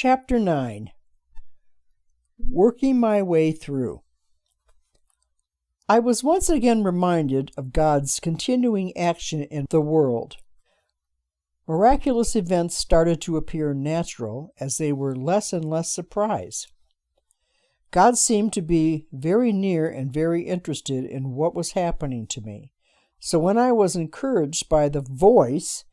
Chapter 9. Working My Way Through. I was once again reminded of God's continuing action in the world. Miraculous events started to appear natural as they were less and less surprise. God seemed to be very near and very interested in what was happening to me. So when I was encouraged by the voice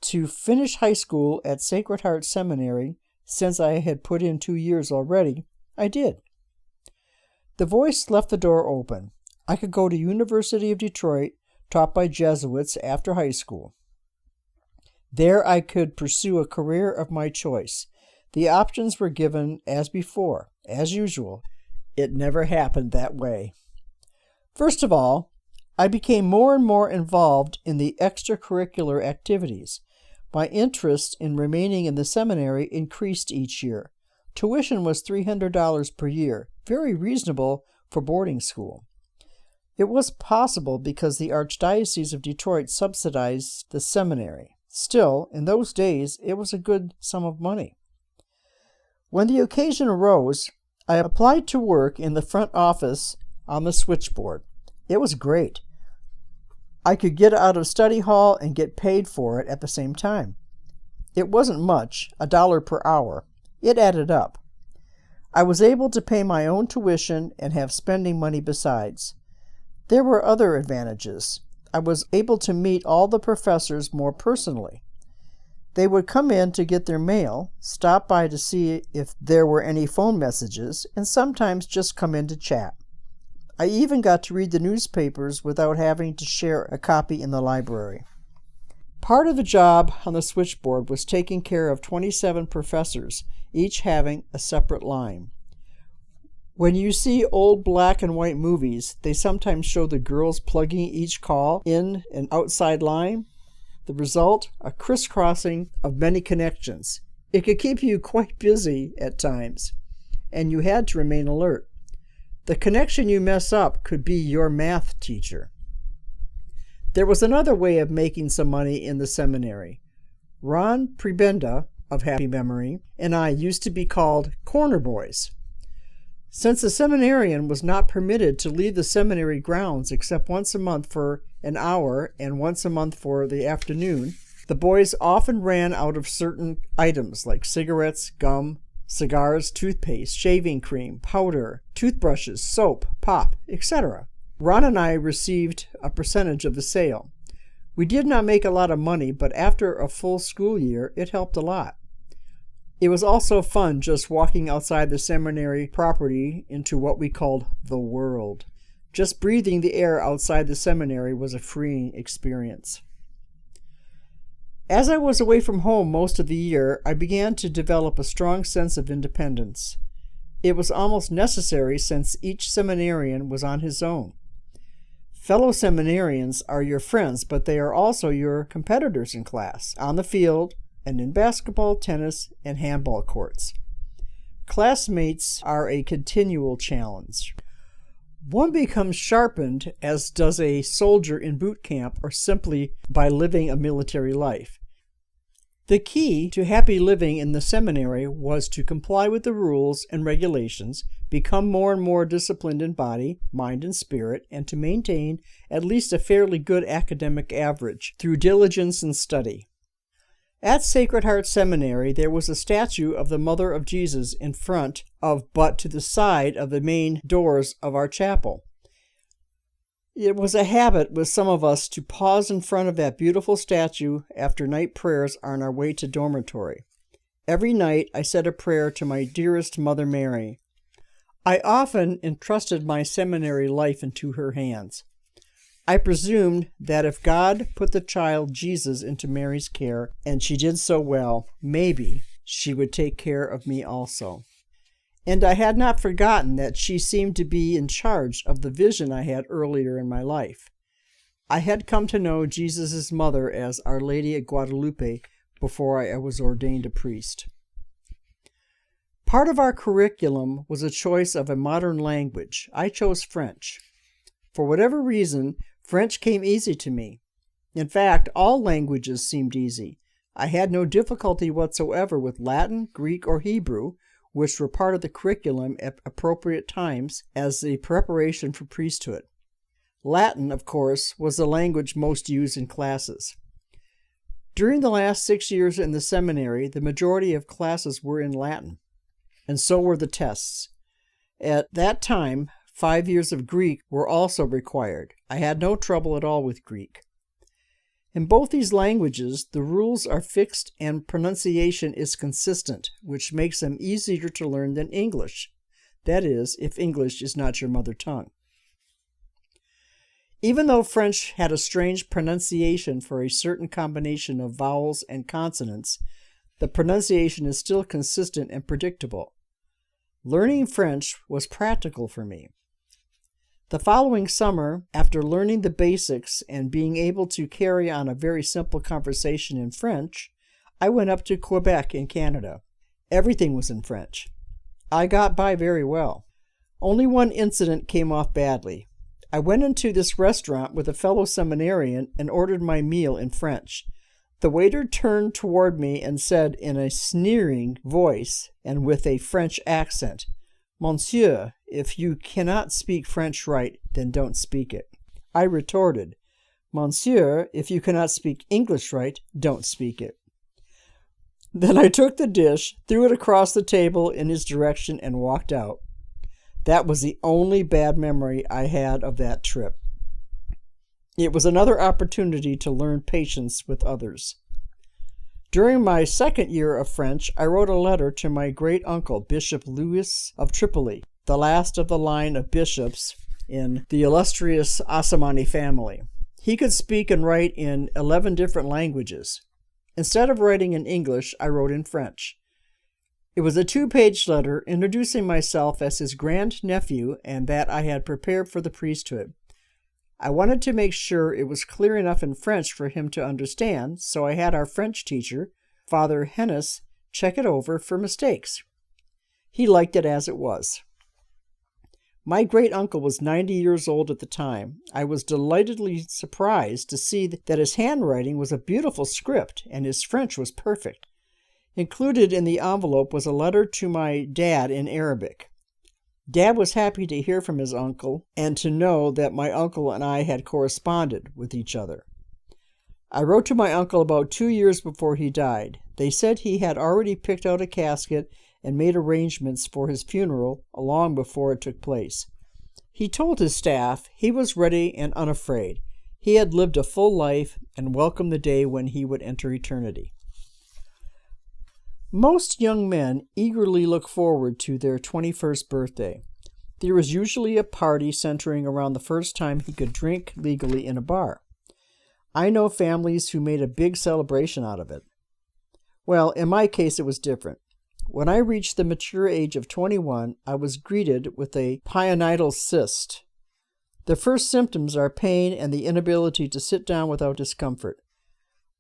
to finish high school at Sacred Heart Seminary, since I had put in 2 years already, I did. The voice left the door open. I could go to University of Detroit, taught by Jesuits after high school. There I could pursue a career of my choice. The options were given as before, as usual. It never happened that way. First of all, I became more and more involved in the extracurricular activities. My interest in remaining in the seminary increased each year. Tuition was $300 per year, very reasonable for boarding school. It was possible because the Archdiocese of Detroit subsidized the seminary. Still, in those days, it was a good sum of money. When the occasion arose, I applied to work in the front office on the switchboard. It was great. I could get out of study hall and get paid for it at the same time. It wasn't much, $1 per hour. It added up. I was able to pay my own tuition and have spending money besides. There were other advantages. I was able to meet all the professors more personally. They would come in to get their mail, stop by to see if there were any phone messages, and sometimes just come in to chat. I even got to read the newspapers without having to share a copy in the library. Part of the job on the switchboard was taking care of 27 professors, each having a separate line. When you see old black and white movies, they sometimes show the girls plugging each call in an outside line. The result, a crisscrossing of many connections. It could keep you quite busy at times, and you had to remain alert. The connection you mess up could be your math teacher. There was another way of making some money in the seminary. Ron Prebenda, of happy memory, and I used to be called corner boys. Since a seminarian was not permitted to leave the seminary grounds except once a month for an hour and once a month for the afternoon, the boys often ran out of certain items like cigarettes, gum, cigars, toothpaste, shaving cream, powder, toothbrushes, soap, pop, etc. Ron and I received a percentage of the sale. We did not make a lot of money, but after a full school year, it helped a lot. It was also fun just walking outside the seminary property into what we called the world. Just breathing the air outside the seminary was a freeing experience. As I was away from home most of the year, I began to develop a strong sense of independence. It was almost necessary since each seminarian was on his own. Fellow seminarians are your friends, but they are also your competitors in class, on the field, and in basketball, tennis, and handball courts. Classmates are a continual challenge. One becomes sharpened, as does a soldier in boot camp, or simply by living a military life. The key to happy living in the seminary was to comply with the rules and regulations, become more and more disciplined in body, mind, and spirit, and to maintain at least a fairly good academic average through diligence and study. At Sacred Heart Seminary, there was a statue of the Mother of Jesus in front of, but to the side of the main doors of our chapel. It was a habit with some of us to pause in front of that beautiful statue after night prayers on our way to dormitory. Every night I said a prayer to my dearest Mother Mary. I often entrusted my seminary life into her hands. I presumed that if God put the child Jesus into Mary's care, and she did so well, maybe she would take care of me also. And I had not forgotten that she seemed to be in charge of the vision I had earlier in my life. I had come to know Jesus' mother as Our Lady of Guadalupe before I was ordained a priest. Part of our curriculum was a choice of a modern language. I chose French. For whatever reason, French came easy to me. In fact, all languages seemed easy. I had no difficulty whatsoever with Latin, Greek, or Hebrew, which were part of the curriculum at appropriate times as the preparation for priesthood. Latin, of course, was the language most used in classes. During the last 6 years in the seminary, the majority of classes were in Latin, and so were the tests. At that time, 5 years of Greek were also required. I had no trouble at all with Greek. In both these languages, the rules are fixed and pronunciation is consistent, which makes them easier to learn than English. That is, if English is not your mother tongue. Even though French had a strange pronunciation for a certain combination of vowels and consonants, the pronunciation is still consistent and predictable. Learning French was practical for me. The following summer, after learning the basics and being able to carry on a very simple conversation in French, I went up to Quebec in Canada. Everything was in French. I got by very well. Only one incident came off badly. I went into this restaurant with a fellow seminarian and ordered my meal in French. The waiter turned toward me and said in a sneering voice and with a French accent, "Monsieur, if you cannot speak French right, then don't speak it." I retorted, "Monsieur, if you cannot speak English right, don't speak it." Then I took the dish, threw it across the table in his direction, and walked out. That was the only bad memory I had of that trip. It was another opportunity to learn patience with others. During my second year of French, I wrote a letter to my great-uncle, Bishop Louis of Tripoli, the last of the line of bishops in the illustrious Samonie family. He could speak and write in 11 different languages. Instead of writing in English, I wrote in French. It was a 2-page letter introducing myself as his grandnephew and that I had prepared for the priesthood. I wanted to make sure it was clear enough in French for him to understand, so I had our French teacher, Father Hennis, check it over for mistakes. He liked it as it was. My great-uncle was 90 years old at the time. I was delightedly surprised to see that his handwriting was a beautiful script and his French was perfect. Included in the envelope was a letter to my dad in Arabic. Dad was happy to hear from his uncle and to know that my uncle and I had corresponded with each other. I wrote to my uncle about 2 years before he died. They said he had already picked out a casket and made arrangements for his funeral long before it took place. He told his staff he was ready and unafraid. He had lived a full life and welcomed the day when he would enter eternity. Most young men eagerly look forward to their 21st birthday. There is usually a party centering around the first time he could drink legally in a bar. I know families who made a big celebration out of it. Well, in my case, it was different. When I reached the mature age of 21, I was greeted with a pineal cyst. The first symptoms are pain and the inability to sit down without discomfort.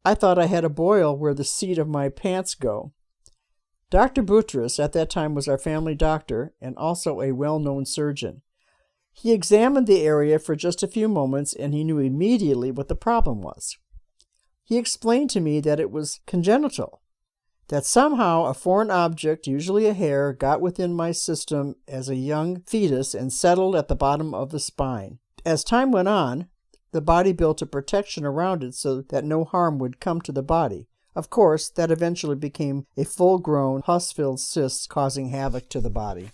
I thought I had a boil where the seat of my pants go. Dr. Boutros at that time was our family doctor and also a well-known surgeon. He examined the area for just a few moments and he knew immediately what the problem was. He explained to me that it was congenital, that somehow a foreign object, usually a hair, got within my system as a young fetus and settled at the bottom of the spine. As time went on, the body built a protection around it so that no harm would come to the body. Of course, that eventually became a full-grown, pus-filled cyst causing havoc to the body.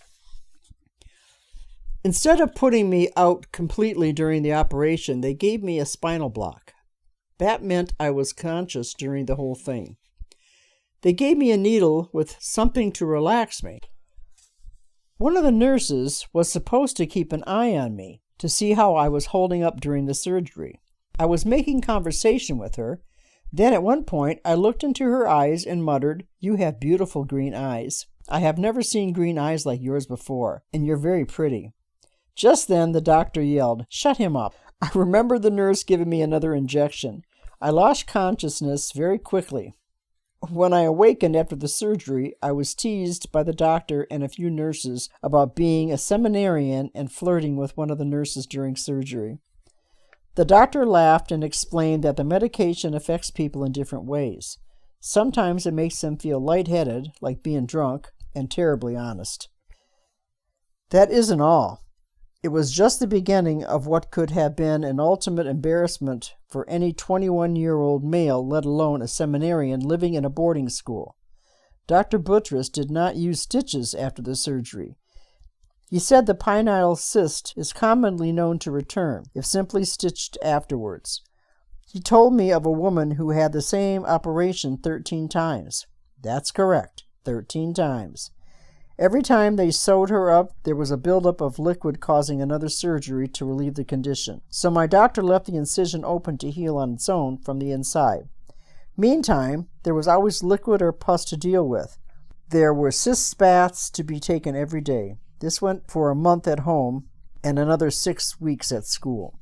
Instead of putting me out completely during the operation, they gave me a spinal block. That meant I was conscious during the whole thing. They gave me a needle with something to relax me. One of the nurses was supposed to keep an eye on me to see how I was holding up during the surgery. I was making conversation with her. Then at one point, I looked into her eyes and muttered, "You have beautiful green eyes. I have never seen green eyes like yours before, and you're very pretty." Just then, the doctor yelled, "Shut him up." I remember the nurse giving me another injection. I lost consciousness very quickly. When I awakened after the surgery, I was teased by the doctor and a few nurses about being a seminarian and flirting with one of the nurses during surgery. The doctor laughed and explained that the medication affects people in different ways. Sometimes it makes them feel lightheaded, like being drunk, and terribly honest. That isn't all. It was just the beginning of what could have been an ultimate embarrassment for any 21-year-old male, let alone a seminarian living in a boarding school. Dr. Buttress did not use stitches after the surgery. He said the pineal cyst is commonly known to return, if simply stitched afterwards. He told me of a woman who had the same operation 13 times. That's correct, 13 times. Every time they sewed her up, there was a buildup of liquid causing another surgery to relieve the condition. So my doctor left the incision open to heal on its own from the inside. Meantime, there was always liquid or pus to deal with. There were cyst baths to be taken every day. This went for a month at home and another 6 weeks at school.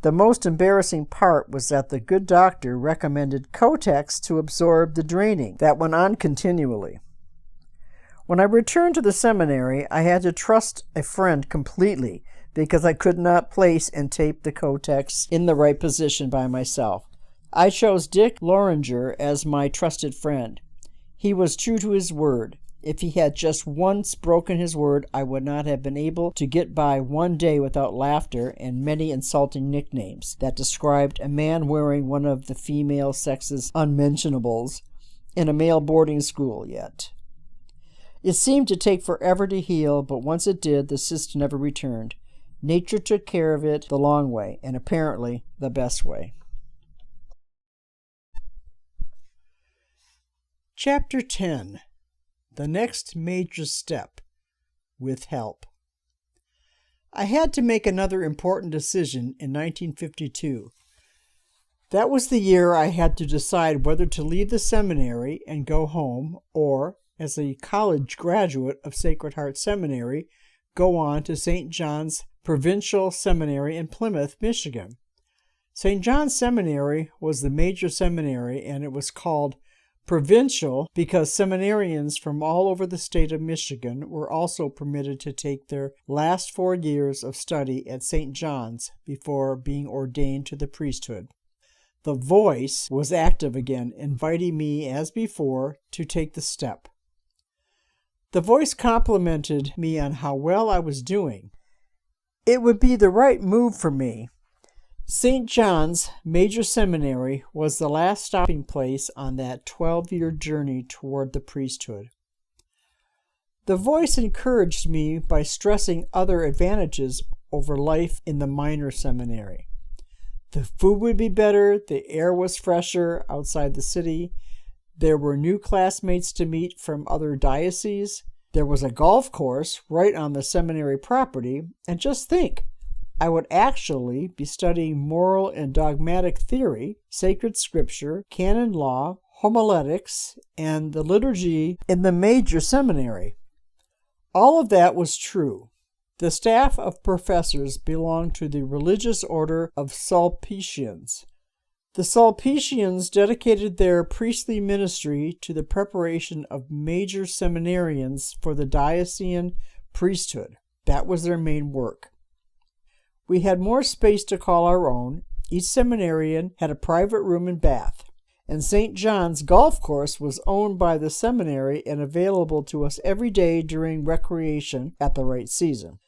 The most embarrassing part was that the good doctor recommended Kotex to absorb the draining. That went on continually. When I returned to the seminary, I had to trust a friend completely because I could not place and tape the Kotex in the right position by myself. I chose Dick Loringer as my trusted friend. He was true to his word. If he had just once broken his word, I would not have been able to get by one day without laughter and many insulting nicknames that described a man wearing one of the female sex's unmentionables in a male boarding school yet. It seemed to take forever to heal, but once it did, the cyst never returned. Nature took care of it the long way, and apparently the best way. Chapter 10. The Next Major Step, with Help. I had to make another important decision in 1952. That was the year I had to decide whether to leave the seminary and go home, or, as a college graduate of Sacred Heart Seminary, go on to St. John's Provincial Seminary in Plymouth, Michigan. St. John's Seminary was the major seminary, and it was called provincial because seminarians from all over the state of Michigan were also permitted to take their last 4 years of study at St. John's before being ordained to the priesthood. The voice was active again, inviting me, as before, to take the step. The voice complimented me on how well I was doing. It would be the right move for me. St. John's Major Seminary was the last stopping place on that 12-year journey toward the priesthood. The voice encouraged me by stressing other advantages over life in the minor seminary. The food would be better, the air was fresher outside the city, there were new classmates to meet from other dioceses, there was a golf course right on the seminary property, and just think, I would actually be studying moral and dogmatic theory, sacred scripture, canon law, homiletics, and the liturgy in the major seminary. All of that was true. The staff of professors belonged to the religious order of Sulpicians. The Sulpicians dedicated their priestly ministry to the preparation of major seminarians for the diocesan priesthood. That was their main work. We had more space to call our own. Each seminarian had a private room and bath. And St. John's golf course was owned by the seminary and available to us every day during recreation at the right season.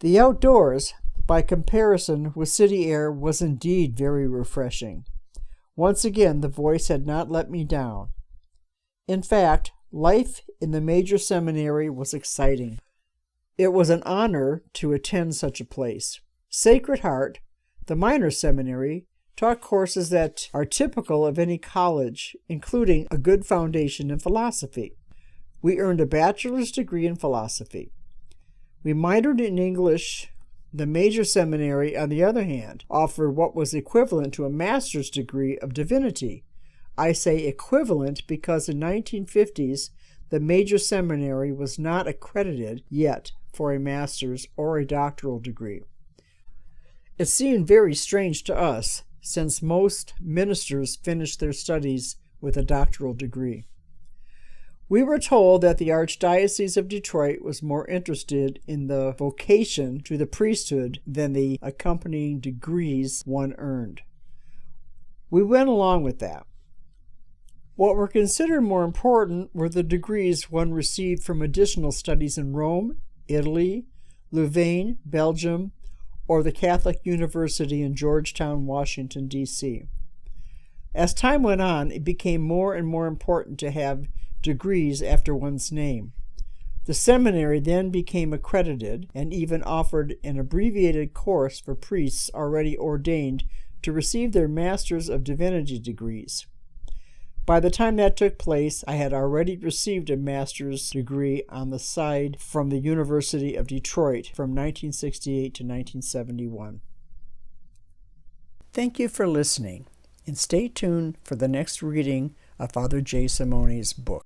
The outdoors, by comparison with city air, was indeed very refreshing. Once again, the voice had not let me down. In fact, life in the major seminary was exciting. It was an honor to attend such a place. Sacred Heart, the minor seminary, taught courses that are typical of any college, including a good foundation in philosophy. We earned a bachelor's degree in philosophy. We minored in English. The major seminary, on the other hand, offered what was equivalent to a master's degree of divinity. I say equivalent because in the 1950s, the major seminary was not accredited yet for a master's or a doctoral degree. It seemed very strange to us, since most ministers finished their studies with a doctoral degree. We were told that the Archdiocese of Detroit was more interested in the vocation to the priesthood than the accompanying degrees one earned. We went along with that. What were considered more important were the degrees one received from additional studies in Rome, Italy, Louvain, Belgium, or the Catholic University in Georgetown, Washington, D.C. As time went on, it became more and more important to have degrees after one's name. The seminary then became accredited and even offered an abbreviated course for priests already ordained to receive their Masters of Divinity degrees. By the time that took place, I had already received a master's degree on the side from the University of Detroit from 1968 to 1971. Thank you for listening, and stay tuned for the next reading of Father J. Samonie's book.